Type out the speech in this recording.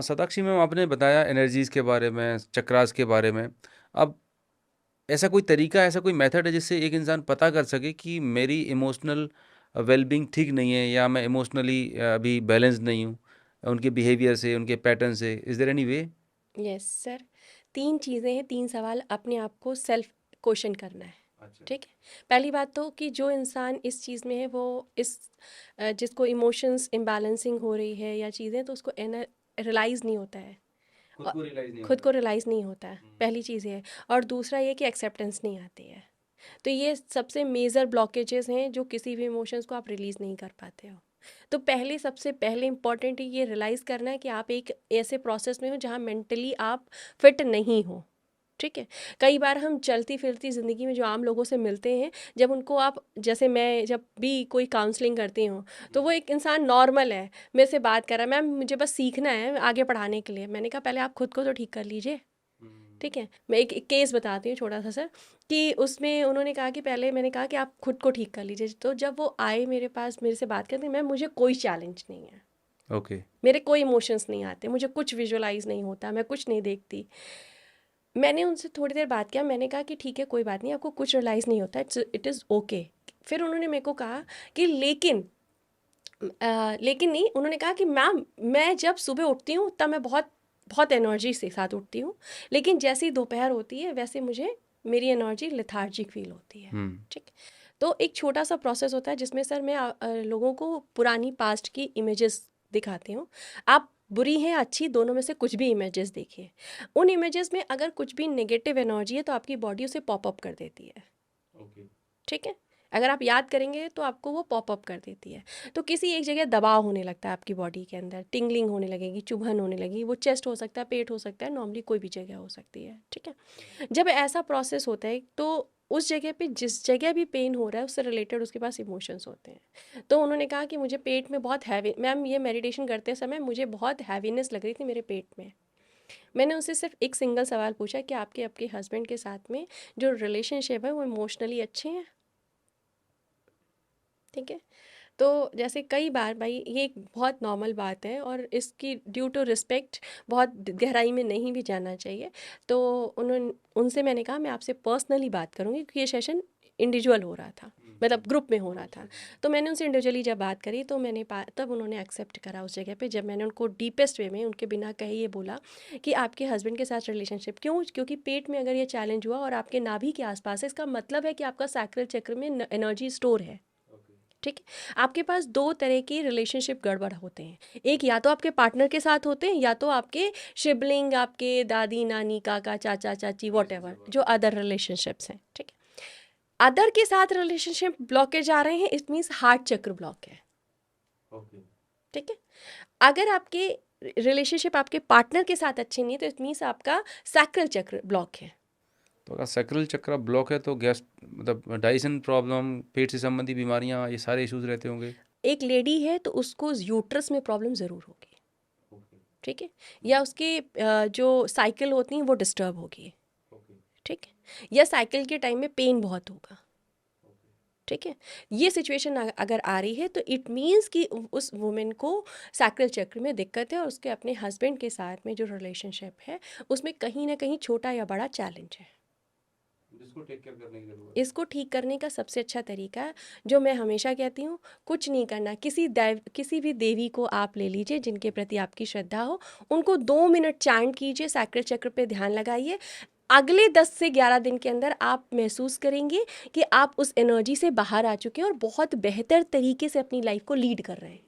साक्षी ma'am, आपने बताया energies के बारे में, चक्रास के बारे में। अब ऐसा कोई तरीका, ऐसा कोई मेथड है जिससे एक इंसान पता कर सके कि मेरी इमोशनल वेलबींग ठीक नहीं है, या मैं इमोशनली अभी बैलेंस नहीं हूँ, उनके बिहेवियर से, उनके पैटर्न से? Is there any way? Yes sir. 3 चीज़ें हैं, 3 सवाल अपने आप को सेल्फ क्वेश्चन करना है। अच्छा। ठीक है? पहली बात तो कि जो इंसान इस चीज़ में है वो इस जिसको इमोशंस इम्बैलेंसिंग हो रही है या चीज़ें, तो उसको रियलाइज़ नहीं होता है। खुद और को रियलाइज़ नहीं खुद होता को है। रियलाइज़ नहीं होता है, हुँ। पहली चीज़ ये है। और दूसरा ये कि एक्सेप्टेंस नहीं आती है। तो ये सबसे मेजर ब्लॉकेजेस हैं जो किसी भी इमोशंस को आप रिलीज़ नहीं कर पाते हो। तो पहले सबसे पहले इम्पॉर्टेंट ये रियलाइज़ करना है कि आप एक ऐसे प्रोसेस में हो जहाँ मेंटली आप फिट नहीं हो। ठीक है? कई बार हम चलती फिरती ज़िंदगी में जो आम लोगों से मिलते हैं, जब उनको आप, जैसे मैं जब भी कोई काउंसलिंग करती हूँ, तो वो एक इंसान नॉर्मल है, मेरे से बात कर रहा है, मैम मुझे बस सीखना है आगे पढ़ाने के लिए। मैंने कहा पहले आप खुद को तो ठीक कर लीजिए। ठीक है? मैं एक केस बताती हूँ छोटा सा सर, कि उसमें उन्होंने कहा कि पहले मैंने कहा कि आप खुद को ठीक कर लीजिए। तो जब वो आए मेरे पास मेरे से बात करते, मैम मुझे कोई चैलेंज नहीं है, ओके। मेरे कोई इमोशंस नहीं आते, मुझे कुछ विजुअलाइज नहीं होता, मैं कुछ नहीं देखती। मैंने उनसे थोड़ी देर बात किया, मैंने कहा कि ठीक है कोई बात नहीं, आपको कुछ रियलाइज़ नहीं होता, इट इज़ ओके। फिर उन्होंने मेरे को कहा कि लेकिन नहीं, उन्होंने कहा कि मैम मैं जब सुबह उठती हूँ तब मैं बहुत बहुत एनर्जी से साथ उठती हूँ, लेकिन जैसे ही दोपहर होती है वैसे मुझे मेरी एनर्जी लेथार्जिक फील होती है। हुँ। ठीक। तो एक छोटा सा प्रोसेस होता है जिसमें सर मैं लोगों को पुरानी पास्ट की इमेजेस दिखाती हूँ। आप बुरी हैं अच्छी दोनों में से कुछ भी इमेजेस देखिए, उन इमेजेस में अगर कुछ भी नेगेटिव एनर्जी है तो आपकी बॉडी उसे पॉप अप कर देती है। ओके। ठीक है? अगर आप याद करेंगे तो आपको वो पॉप अप कर देती है। तो किसी एक जगह दबाव होने लगता है आपकी बॉडी के अंदर, टिंगलिंग होने लगेगी, चुभन होने लगेगी, वो चेस्ट हो सकता है, पेट हो सकता है, नॉर्मली कोई भी जगह हो सकती है। ठीक है? जब ऐसा प्रोसेस होता है तो उस जगह पे जिस जगह भी पेन हो रहा है उससे रिलेटेड उसके पास इमोशंस होते हैं। तो उन्होंने कहा कि मुझे पेट में बहुत हैवी, मैम ये मेडिटेशन करते समय मुझे बहुत हैवीनेस लग रही थी मेरे पेट में। मैंने उनसे सिर्फ एक सिंगल सवाल पूछा कि आपके आपके हस्बैंड के साथ में जो रिलेशनशिप है वो इमोशनली अच्छे हैं? ठीक है? तो जैसे कई बार भाई ये एक बहुत नॉर्मल बात है और इसकी ड्यू टू रिस्पेक्ट बहुत गहराई में नहीं भी जाना चाहिए। तो उन्होंने उनसे मैंने कहा मैं आपसे पर्सनली बात करूँगी, क्योंकि ये सेशन इंडिविजुअल हो रहा था, मतलब ग्रुप में हो रहा था। तो मैंने उनसे इंडिविजुअली जब बात करी तो तब उन्होंने एक्सेप्ट करा उस जगह पे, जब मैंने उनको डीपेस्ट वे में उनके बिना कहे ये बोला कि आपके हस्बैंड के साथ रिलेशनशिप क्यों, क्योंकि पेट में अगर ये चैलेंज हुआ और आपके नाभि के आसपास है, इसका मतलब है कि आपका सैक्रल चक्र में एनर्जी स्टोर है। ठीक है? आपके पास दो तरह की रिलेशनशिप गड़बड़ होते हैं, एक या तो आपके पार्टनर के साथ होते हैं या तो आपके शिबलिंग, आपके दादी नानी काका चाचा चाची वॉट एवर जो अदर रिलेशनशिप्स हैं। ठीक है? अदर के साथ रिलेशनशिप ब्लॉकेज आ रहे हैं, इट मीन्स हार्ट चक्र ब्लॉक है। ओके। ठीक है? अगर आपके रिलेशनशिप आपके पार्टनर के साथ अच्छे नहीं है तो इट मीन्स आपका सैक्रल चक्र ब्लॉक है। तो अगर सैक्रल चक्र ब्लॉक है तो गैस, मतलब डाइजेशन प्रॉब्लम, पेट से संबंधी बीमारियाँ, ये सारे इश्यूज़ रहते होंगे? एक लेडी है तो उसको यूट्रस में प्रॉब्लम ज़रूर होगी। ओके। ठीक है? या उसके जो साइकिल होती हैं वो डिस्टर्ब होगी। ओके। ठीक है? या साइकिल के टाइम में पेन बहुत होगा। ओके। ठीक है? ये सिचुएशन अगर आ रही है तो इट मीन्स कि उस वुमेन को सैक्रल चक्र में दिक्कत है और उसके अपने हस्बैंड के साथ में जो रिलेशनशिप है उसमें कहीं ना कहीं छोटा या बड़ा चैलेंज है। जिसको टेक केयर करने की ज़रूरत है। इसको ठीक करने का सबसे अच्छा तरीका, जो मैं हमेशा कहती हूँ, कुछ नहीं करना। किसी भी देवी को आप ले लीजिए जिनके प्रति आपकी श्रद्धा हो, उनको 2 मिनट चैंट कीजिए, सैक्रल चक्र पे ध्यान लगाइए। अगले 10 से 11 दिन के अंदर आप महसूस करेंगे कि आप उस एनर्जी से बाहर आ चुके हैं और बहुत बेहतर तरीके से अपनी लाइफ को लीड कर रहे हैं।